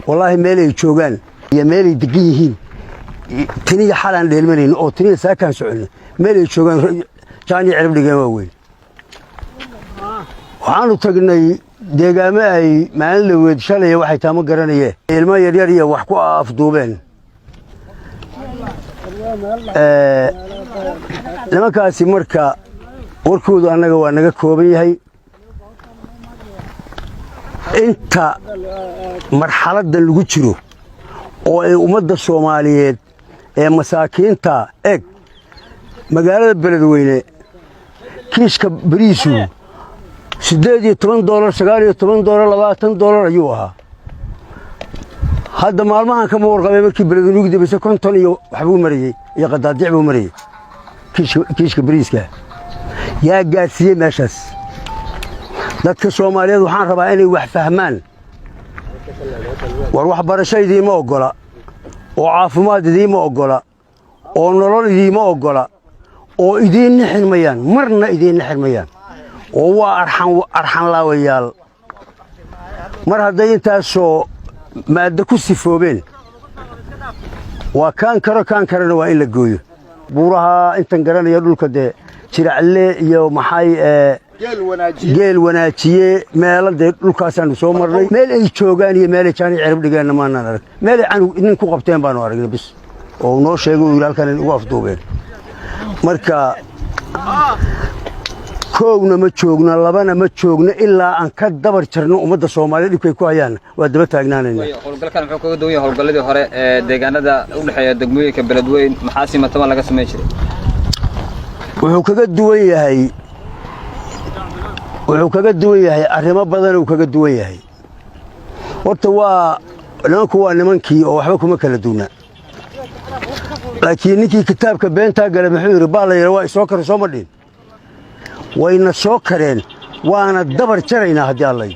والله مالي جوجان يا مالي دقيقين تني حالان ديلمنين أو تني ساكن سعودي مالي جوجان جاني عرب لجماوي وعنو تقني دجامة أي مال لود شلي واحد تام قرنيه الماء يريا وحكوا أفضوبين لما كاسي مركا وركود أنا كوبي هاي أنت مرحلة دلوجرو أو أمد الصوماليات مساكين تا إك مقالة البلدوينة كيش كبريسو $8 $9 $20 أيوها هذا مالما كم ورقة بيمكن بلدونيك دي بس كنتون يحبون مريء يقدر يعبوا مريء كيش كبريسكه يا جالسين ماشس dadka Soomaaliyeed waxaan rabaa inay wax fahmaan war wax barashadeedii ma ogola oo caafimaadkeedii ma ogola oo nololeedii ma ogola oo idin xirmayaan marna idin xirmayaan oo waa arxan laawayaal mar haday intaasoo maada ku sifoobeen waa kan karana waa in la gooyo buuraha intan garanaya dhulka de jiracle iyo maxay geel wanaajiye meelada dhulkaasaan soo marnay meel ay joogaan iyo meel ay jaani cirib dhigeen ma aanan arag meel ay nin ku qabteen baan aragnay bis oo noo sheegay ilaalkan ugu afduubeen marka koogna ma joogna labana ma joogna ilaa aan ka dabar jarno umada Soomaaliyeed dhibkay ku hayaan waa daba taagnaanayna howlgalkan wuxuu kaga duwan yahay howlgaladii hore ee deegaanada u dhaxeeya degmooyinka beledweyn maxaa si matama laga sameeyay jiray wuxuu kaga duwan yahay arrimo badan uu kaga duwan yahay horta waa nimankii oo waxba kuma kala duuna laakiin ninkii kitaabka beenta galay muxuu yiri baalayra waa soo kar soo madhin wayna soo kareen waana dabar jaraynaa hadii Allah